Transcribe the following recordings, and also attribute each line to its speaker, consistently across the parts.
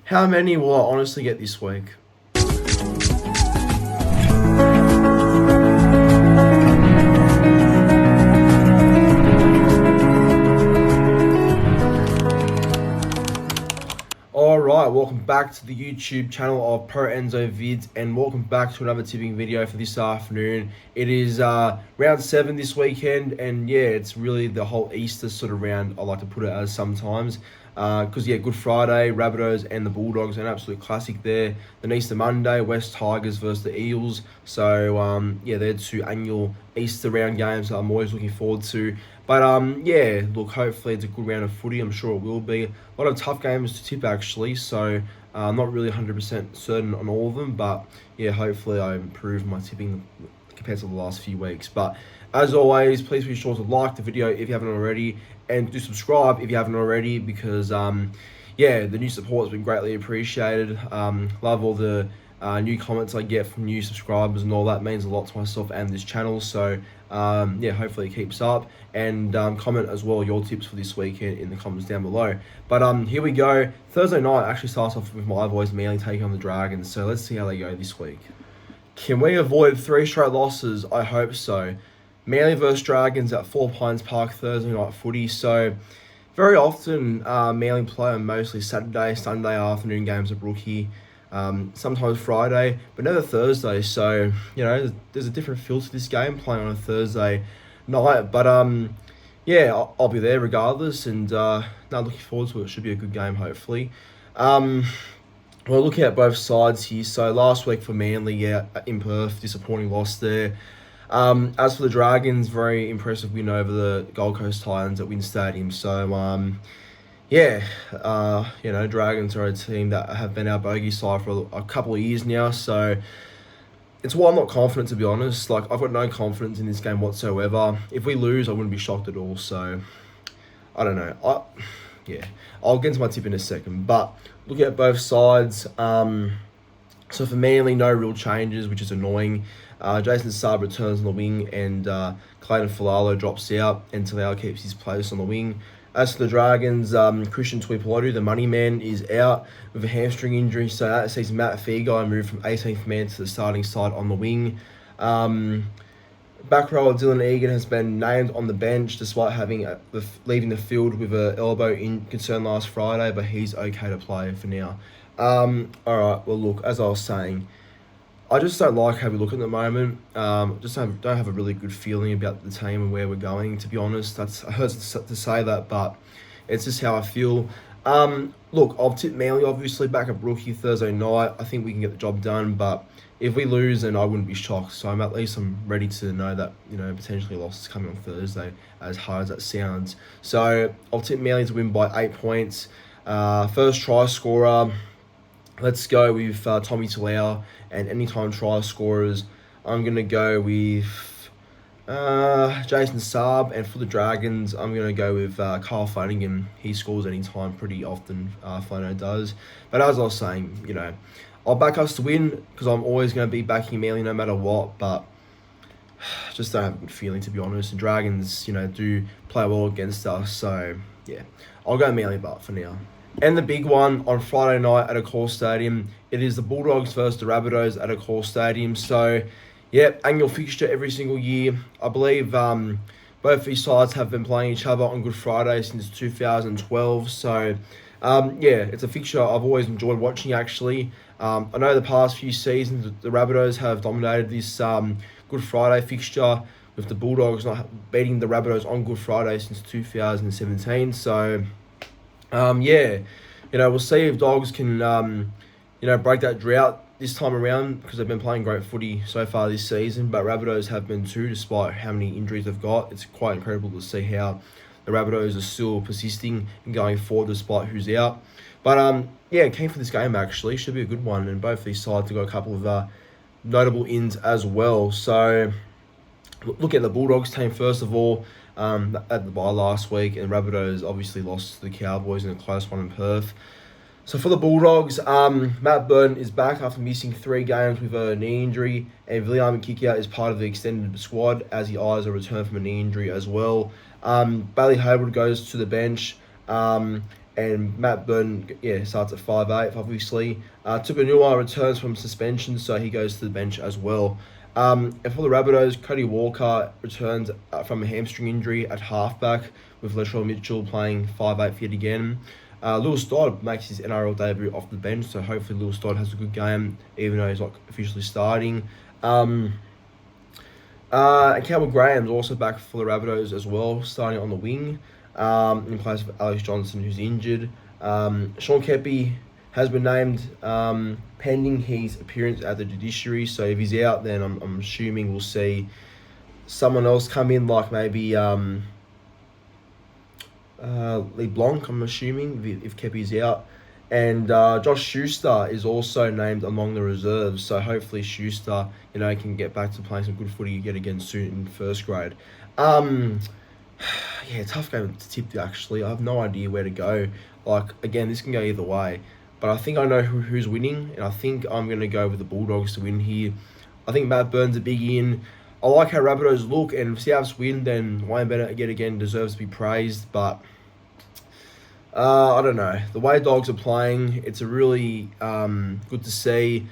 Speaker 1: How many will I honestly get this week? Alright, welcome back to the YouTube channel of Pro Enzo Vids, and welcome back to another tipping video for this afternoon. It is round 7 this weekend, and yeah, it's really the whole Easter sort of round, I like to put it as sometimes. Because yeah, Good Friday, Rabbitohs and the Bulldogs, an absolute classic there. Then Easter Monday, West Tigers versus the Eels. So yeah, they're two annual Easter round games that I'm always looking forward to. But yeah, look, hopefully it's a good round of footy. I'm sure it will be. A lot of tough games to tip actually, so I'm not really 100% certain on all of them. But yeah, hopefully I improve my tipping compared to the last few weeks. But as always, please be sure to like the video if you haven't already, and do subscribe if you haven't already, because yeah, the new support has been greatly appreciated. Love all the new comments I get from new subscribers, and all that means a lot to myself and this channel. So yeah, hopefully it keeps up, and comment as well your tips for this weekend in the comments down below. But here we go. Thursday night actually starts off with my boys Manly taking on the Dragons, so let's see how they go this week. Can we avoid 3 straight losses? I hope so. Manly versus Dragons at 4 Pines Park Thursday night footy. So very often Manly play on mostly Saturday, Sunday afternoon games at Brookie. Sometimes Friday, but never Thursday. So, you know, there's a different feel to this game playing on a Thursday night. But yeah, I'll be there regardless, and no, looking forward to it. It should be a good game, hopefully. Well, looking at both sides here. So last week for Manly, yeah, in Perth, disappointing loss there. As for the Dragons, very impressive win over the Gold Coast Titans at Wynn Stadium. So yeah, you know, Dragons are a team that have been our bogey side for a couple of years now. So it's why I'm not confident, to be honest. Like, I've got no confidence in this game whatsoever. If we lose, I wouldn't be shocked at all. So I don't know. Yeah, I'll get into my tip in a second. But looking at both sides, so for Manly, no real changes, which is annoying. Jason Saab returns on the wing, and Clayton Falalo drops out, and Talau keeps his place on the wing. As for the Dragons, Christian Tuipulotu, the money man, is out with a hamstring injury, so that sees Matt Feagai move from 18th man to the starting side on the wing. Back rower Dylan Egan has been named on the bench despite having leaving the field with an elbow concern last Friday, but he's okay to play for now. Alright, well look, as I was saying, I just don't like how we look at the moment. Just don't have a really good feeling about the team and where we're going, to be honest. It hurts to say that, but it's just how I feel. Look, I've tipped Manly obviously back at Brookie Thursday night. I think we can get the job done, but if we lose, then I wouldn't be shocked. So I'm ready to know that, you know, potentially a loss is coming on Thursday, as hard as that sounds. So I'll tip Manly to win by 8 points. First try scorer, let's go with Tommy Talau, and anytime try scorers, I'm going to go with Jason Saab, and for the Dragons, I'm going to go with Kyle Flanagan. He scores anytime pretty often, Flano does. But as I was saying, you know, I'll back us to win because I'm always going to be backing Manly no matter what, but just don't have a good feeling, to be honest. And Dragons, you know, do play well against us, so yeah, I'll go Manly but for now. And the big one on Friday night at Accor Stadium, it is the Bulldogs versus the Rabbitohs at Accor Stadium. So, yeah, annual fixture every single year. I believe both these sides have been playing each other on Good Friday since 2012. So, yeah, it's a fixture I've always enjoyed watching, actually. I know the past few seasons, the Rabbitohs have dominated this Good Friday fixture, with the Bulldogs not beating the Rabbitohs on Good Friday since 2017. So, yeah, you know, we'll see if Dogs can, you know, break that drought this time around, because they've been playing great footy so far this season, but Rabbitohs have been too, despite how many injuries they've got. It's quite incredible to see how the Rabbitohs are still persisting and going forward despite who's out. But, yeah, keen for this game, actually. Should be a good one, and both these sides have got a couple of notable ins as well. So, look at the Bulldogs team first of all. At the bye last week, and Rabbitohs obviously lost to the Cowboys in a close one in Perth. So for the Bulldogs, Matt Burton is back after missing 3 games with a knee injury, and William Kikau is part of the extended squad as he eyes a return from a knee injury as well. Bailey Hayward goes to the bench, And Matt Burton, starts at 5'8", obviously. Tupanua returns from suspension, so he goes to the bench as well. And for the Rabbitohs, Cody Walker returns from a hamstring injury at halfback, with Latrell Mitchell playing 5'8" yet again. Lewis Dodd makes his NRL debut off the bench, so hopefully Lewis Dodd has a good game, even though he's not officially starting. And Campbell Graham's also back for the Rabbitohs as well, starting on the wing, in place of Alex Johnson, who's injured. Sean Kepi has been named pending his appearance at the judiciary, so if he's out, then I'm assuming we'll see someone else come in, like maybe Lee Blanc, I'm assuming, if Kepi's out. And Josh Schuster is also named among the reserves, so hopefully Schuster, can get back to playing some good footy yet again soon in first grade. Tough game to tip, actually. I have no idea where to go. Like, again, this can go either way. But I think I know who's winning, and I think I'm going to go with the Bulldogs to win here. I think Matt Burns a big in. I like how Rabbitohs look, and if Souths win, then Wayne Bennett yet again deserves to be praised. But I don't know. The way Dogs are playing, it's a really good to see.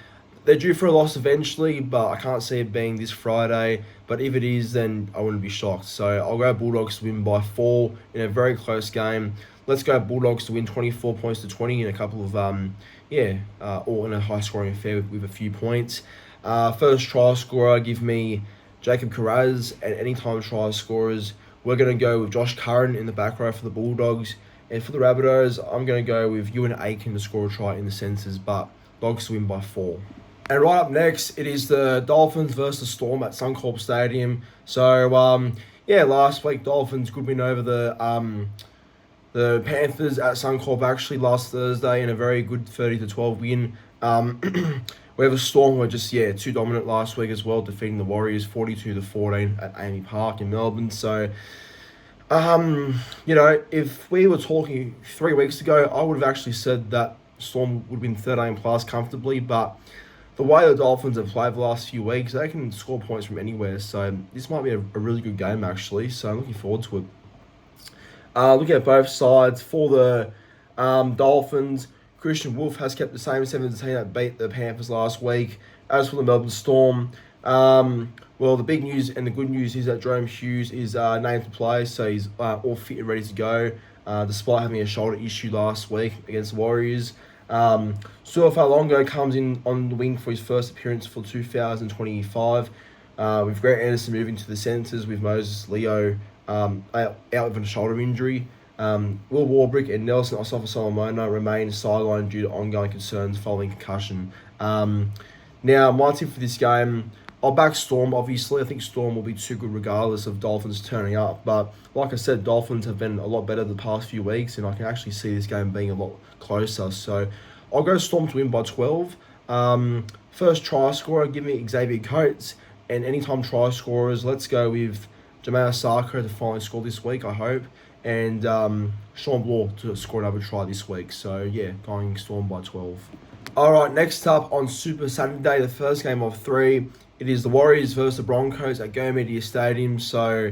Speaker 1: They're due for a loss eventually, but I can't see it being this Friday. But if it is, then I wouldn't be shocked. So I'll go Bulldogs to win by 4 in a very close game. Let's go Bulldogs to win 24 points to 20 in a couple of, all in a high-scoring affair with a few points. First try scorer, give me Jacob Carraz, and anytime try scorers, we're going to go with Josh Curran in the back row for the Bulldogs. And for the Rabbitohs, I'm going to go with Ewan Aiken to score a try in the centres, but Dogs to win by 4. And right up next, it is the Dolphins versus Storm at Suncorp Stadium. So, last week, Dolphins could win over the Panthers at Suncorp actually last Thursday in a very good 30-12 win. Whereas Storm were just, too dominant last week as well, defeating the Warriors 42-14 at Amy Park in Melbourne. So, if we were talking 3 weeks ago, I would have actually said that Storm would win 13 plus comfortably, but the way the Dolphins have played the last few weeks, they can score points from anywhere. So this might be a really good game, actually. So I'm looking forward to it. Looking at both sides, for the Dolphins, Christian Wolf has kept the same 17 that beat the Panthers last week. As for the Melbourne Storm, the big news and the good news is that Jerome Hughes is named to play, so he's all fit and ready to go, despite having a shoulder issue last week against the Warriors. Suafalongo comes in on the wing for his first appearance for 2025. With Grant Anderson moving to the centres, with Moses Leo out with a shoulder injury. Will Warbrick and Nelson Asafa-Solomona remain sidelined due to ongoing concerns following concussion. Now, my tip for this game, I'll back Storm, obviously. I think Storm will be too good regardless of Dolphins turning up. But like I said, Dolphins have been a lot better the past few weeks, and I can actually see this game being a lot closer. So I'll go Storm to win by 12. First try scorer, give me Xavier Coates. And anytime try scorers, let's go with Jamal Sarko to finally score this week, I hope. And Sean Bloor to score another try this week. So, going Storm by 12. All right, next up on Super Saturday, the first game of 3. It is the Warriors versus the Broncos at Go Media Stadium. So,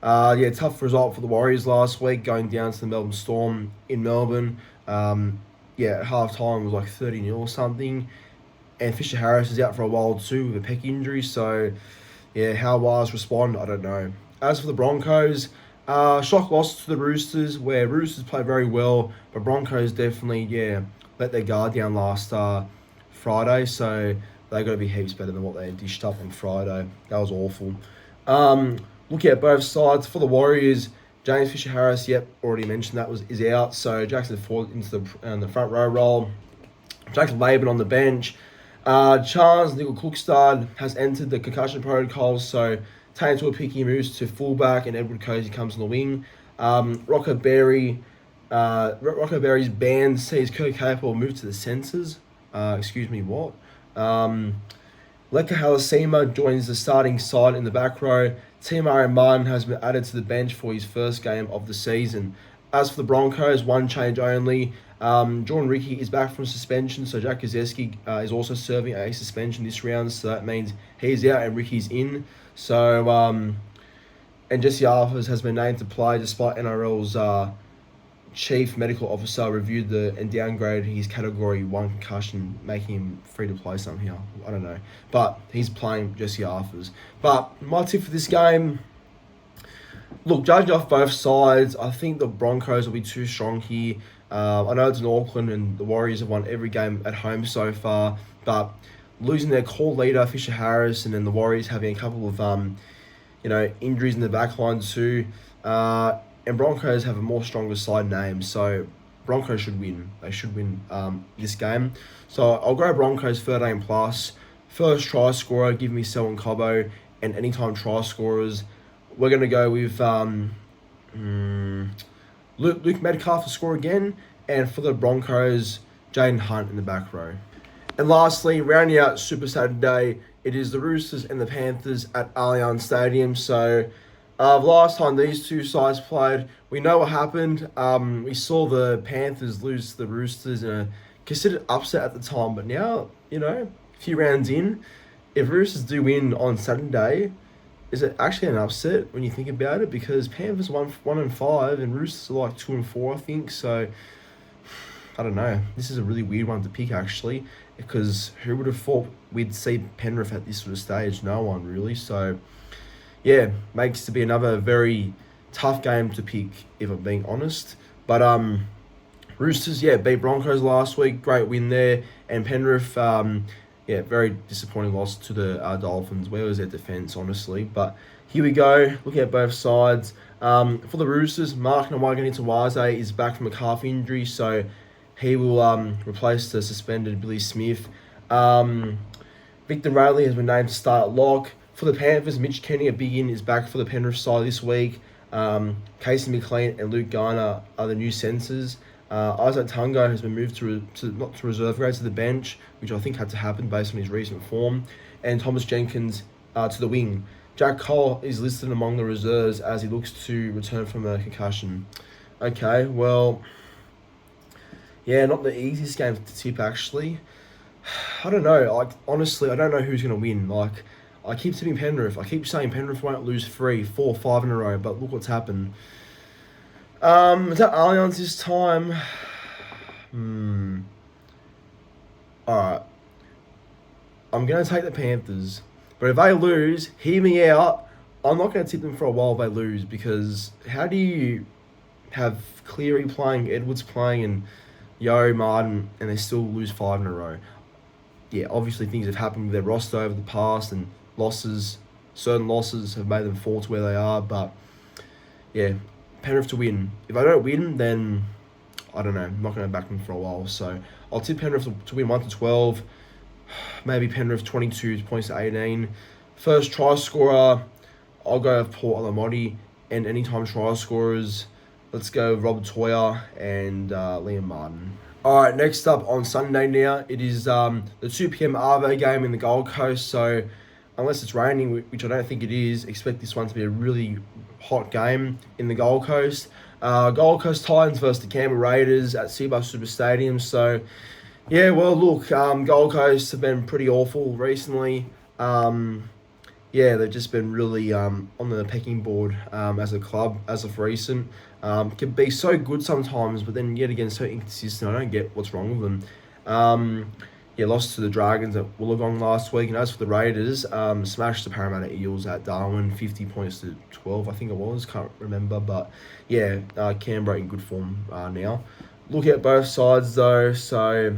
Speaker 1: tough result for the Warriors last week, going down to the Melbourne Storm in Melbourne. At half-time, it was like 30-0 or something. And Fisher Harris is out for a while too with a pec injury. So, how Wars respond, I don't know. As for the Broncos, shock loss to the Roosters, where Roosters played very well, but Broncos definitely, let their guard down last Friday. So, they're going to be heaps better than what they dished up on Friday. That was awful. Looking at both sides, for the Warriors, James Fisher-Harris, already mentioned that is out. So Jackson Ford into the front row role. Jackson Laban on the bench. Charles Nickel-Cookstad has entered the concussion protocol. So Taintua Picky moves to fullback and Edward Cozy comes on the wing. Rocco Berry's band sees Kurt Capel move to the centres. What? Leka Halasima joins the starting side in the back row. T-Mario Martin has been added to the bench for his first game of the season. As for the Broncos, one change only. Jordan Ricky is back from suspension, so Jack Kazeski is also serving a suspension this round, so that means he's out and Ricky's in. So, and Jesse Arthurs has been named to play despite NRL's chief medical officer reviewed and downgraded his category 1 concussion, making him free to play somehow. I don't know. But he's playing Jesse Arthurs. But my tip for this game, look, judging off both sides, I think the Broncos will be too strong here. I know it's in Auckland and the Warriors have won every game at home so far, but losing their core leader, Fisher Harris, and then the Warriors having a couple of injuries in the back line too. And Broncos have a more stronger side name, so Broncos should win. They should win this game. So I'll go Broncos 13 plus. First try scorer, give me Selwyn Cobbo, and anytime try scorers, we're going to go with Luke Metcalf to score again, and for the Broncos, Jaden Hunt in the back row. And lastly, rounding out Super Saturday, it is the Roosters and the Panthers at Allianz Stadium. So last time these two sides played, we know what happened. We saw the Panthers lose to the Roosters in a considered upset at the time. But now, a few rounds in, if Roosters do win on Saturday, is it actually an upset when you think about it? Because Panthers 1-5 and Roosters are like 2-4, I think. So I don't know. This is a really weird one to pick actually, because who would have thought we'd see Penrith at this sort of stage? No one really. So yeah, makes to be another very tough game to pick if I'm being honest. But Roosters, beat Broncos last week, great win there, and Penrith, very disappointing loss to the Dolphins. Where was their defence, honestly? But here we go, looking at both sides. For the Roosters, Mark Nawaqanitawase is back from a calf injury, so he will replace the suspended Billy Smith. Victor Radley has been named to start at lock. For the Panthers, Mitch Kenny, a big in, is back for the Penrith side this week. Casey McLean and Luke Garner are the new centres. Isaac Tungo has been moved not to reserve grade, to the bench, which I think had to happen based on his recent form. And Thomas Jenkins to the wing. Jack Cole is listed among the reserves as he looks to return from a concussion. Okay, well, not the easiest game to tip actually. I don't know. Honestly, I don't know who's going to win. I keep tipping Penrith. I keep saying Penrith won't lose 3, 4, 5 in a row, but look what's happened. Is that Allianz this time? Alright. I'm going to take the Panthers. But if they lose, hear me out. I'm not going to tip them for a while if they lose, because how do you have Cleary playing, Edwards playing, and Yo Martin, and they still lose 5 in a row? Yeah, obviously things have happened with their roster over the past, and certain losses have made them fall to where they are, but yeah, Penrith to win. If I don't win, then I don't know, I'm not going to back them for a while, so I'll tip Penrith to win 1-12, maybe Penrith 22 points to 18. First try scorer, I'll go with Paul Alamotti, and anytime try scorers, let's go Robert Toya and Liam Martin. Alright, next up on Sunday now, it is the 2 p.m. Arvo game in the Gold Coast, so unless it's raining, which I don't think it is, expect this one to be a really hot game in the Gold Coast. Gold Coast Titans versus the Canberra Raiders at Seabus Super Stadium, so yeah, well look, Gold Coast have been pretty awful recently. They've just been really on the pecking board as a club as of recent. Can be so good sometimes, but then yet again so inconsistent. I don't get what's wrong with them. Lost to the Dragons at Wollongong last week, and as for the Raiders, smashed the Parramatta Eels at Darwin, 50 points to 12, I think it was, can't remember, but Canberra in good form now. Look at both sides though, so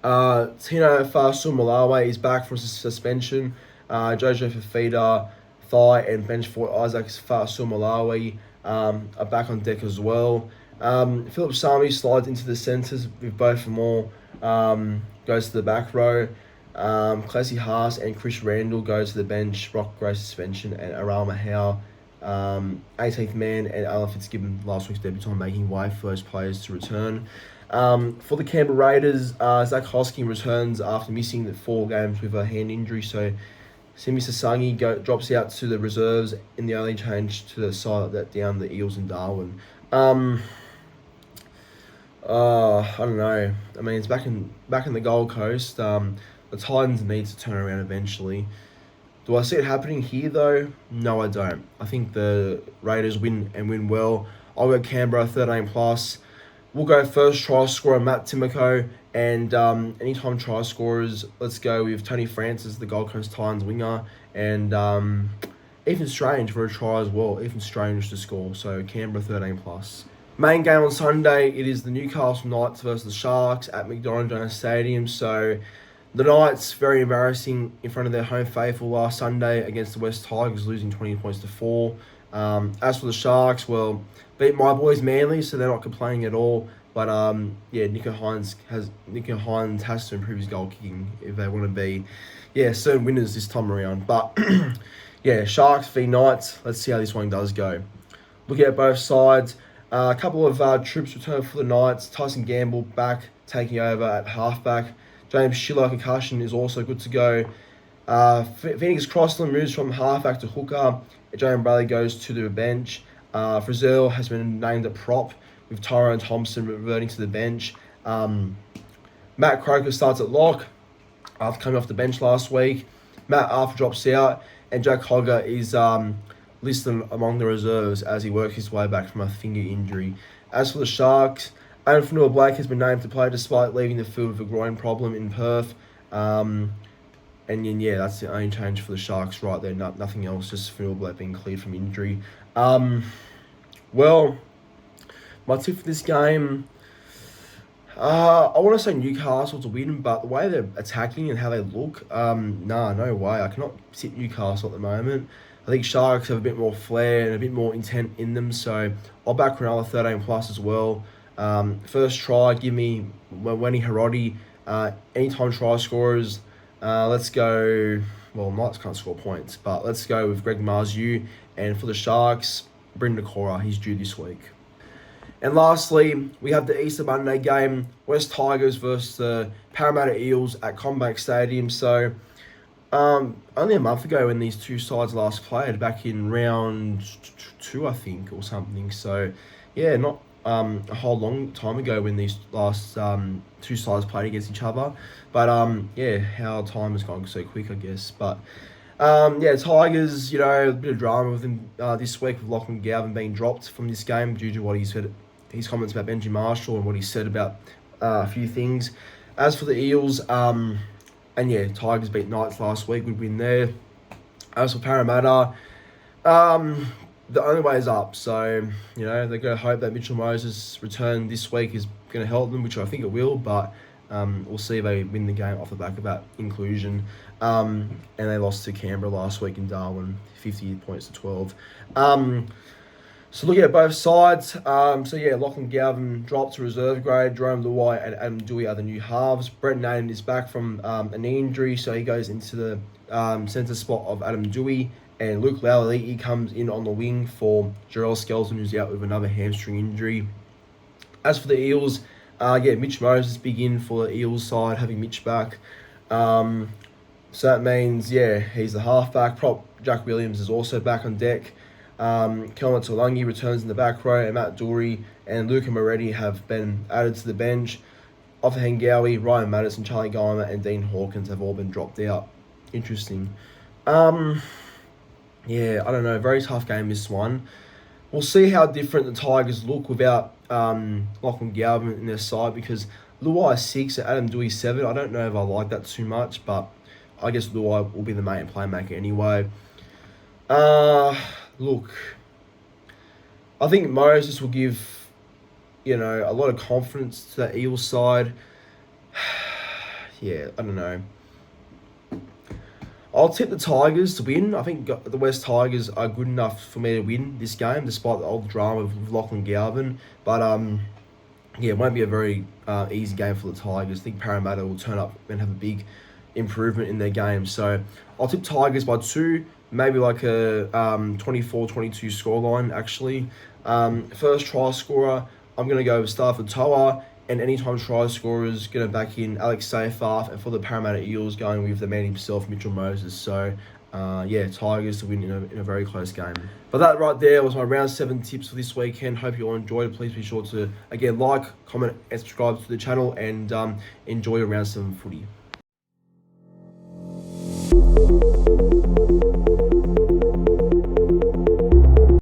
Speaker 1: Tino Fa'asuamaleaui is back from suspension. Jojo Fafita, thigh and bench for Isaac Fa'asuamaleaui are back on deck as well. Philip Sami slides into the centres with both for more. Goes to the back row. Classy Haas and Chris Randall goes to the bench. Brock Gray suspension and Arama Howe, 18th man, and Alan Fitzgibbon, last week's debutant, making way for those players to return. For the Canberra Raiders, Zach Hosking returns after missing the 4 games with a hand injury, so Simi Sasangi drops out to the reserves in the only change to the side that down the Eels in Darwin. I don't know. I mean, it's back in the Gold Coast. The Titans need to turn around eventually. Do I see it happening here though? No, I don't. I think the Raiders win and win well. I'll go Canberra 13 plus. We'll go first try scorer Matt Timoko, and anytime try scorers, let's go with Tony Francis, the Gold Coast Titans winger, and Ethan Strange for a try as well. Ethan Strange to score, so Canberra 13 plus. Main game on Sunday, it is the Newcastle Knights versus the Sharks at McDonald Stadium. So the Knights, very embarrassing in front of their home faithful last Sunday against the West Tigers, losing 20 points to 4. As for the Sharks, well, beat my boys Manly, so they're not complaining at all. But Nico Hines has to improve his goal kicking if they want to be, certain winners this time around. But Sharks v Knights. Let's see how this one does go. Looking at both sides, a couple of troops return for the Knights. Tyson Gamble back, taking over at halfback. James Schiller, concussion, is also good to go. Phoenix Crossland moves from halfback to hooker. Jalen Bradley goes to the bench. Frizzell has been named a prop, with Tyrone Thompson reverting to the bench. Matt Croker starts at lock after coming off the bench last week. Matt Arthur drops out, and Jack Hogger is listed among the reserves as he works his way back from a finger injury. As for the Sharks, Aaron Fanua-Blake has been named to play despite leaving the field with a groin problem in Perth. And that's the only change for the Sharks right there. Nothing else, just Fanua-Blake being cleared from injury. My tip for this game, I want to say Newcastle to win, but the way they're attacking and how they look, no way. I cannot tip Newcastle at the moment. I think Sharks have a bit more flair and a bit more intent in them, so I'll back Ronaldo 13 plus as well. First try, give me Wendy Hiroti. Anytime try scorers, let's go. Well, Knights can't score points, but let's go with Greg Marzu. And for the Sharks, Brendan Cora, he's due this week. And lastly, we have the Easter Monday game, West Tigers versus the Parramatta Eels at CommBank Stadium. So, only a month ago when these two sides last played, back in round 2, I think, or something. So, not a whole long time ago when these last two sides played against each other. But, how time has gone so quick, I guess. But, Tigers, a bit of drama with them this week with Lachlan Galvin being dropped from this game due to what he said, his comments about Benji Marshall and what he said about a few things. As for the Eels, Tigers beat Knights last week, good win there. As for Parramatta, the only way is up. So, they're going to hope that Mitchell Moses' return this week is going to help them, which I think it will, but we'll see if they win the game off the back of that inclusion. And they lost to Canberra last week in Darwin, 50 points to 12. So looking at both sides, Lachlan Galvin dropped to reserve grade. Jerome Luai and Adam Dewey are the new halves. Brent Naden is back from a knee injury, so he goes into the centre spot of Adam Dewey. And Luke Lowry comes in on the wing for Jarrell Skelton, who's out with another hamstring injury. As for the Eels, Mitch Moses big in for the Eels side, having Mitch back. So that means, he's the halfback. Prop Jack Williams is also back on deck. Kelman Tulangi returns in the back row, and Matt Doorey and Luca Moretti have been added to the bench. Offa Hengawi, Ryan Madison, Charlie Geimer, and Dean Hawkins have all been dropped out. Interesting. I don't know. Very tough game, this one. We'll see how different the Tigers look without Lachlan Galvin in their side, because Luai 6 and Adam Dewey 7. I don't know if I like that too much, but I guess Luai will be the main playmaker anyway. Look, I think Moses will give, a lot of confidence to that Eels side. I don't know. I'll tip the Tigers to win. I think the West Tigers are good enough for me to win this game, despite all the drama with Lachlan Galvin. But, it won't be a very easy game for the Tigers. I think Parramatta will turn up and have a big improvement in their game. So, I'll tip Tigers by 2. Maybe like a 24-22 scoreline, actually. First try scorer, I'm going to go with Stafford Toa. And anytime try scorers, going to back in Alex Seyfarth. And for the Parramatta Eels, going with the man himself, Mitchell Moses. So, Tigers to win in a very close game. But that right there was my round 7 tips for this weekend. Hope you all enjoyed. Please be sure to, again, like, comment, and subscribe to the channel. And enjoy your round 7 footy.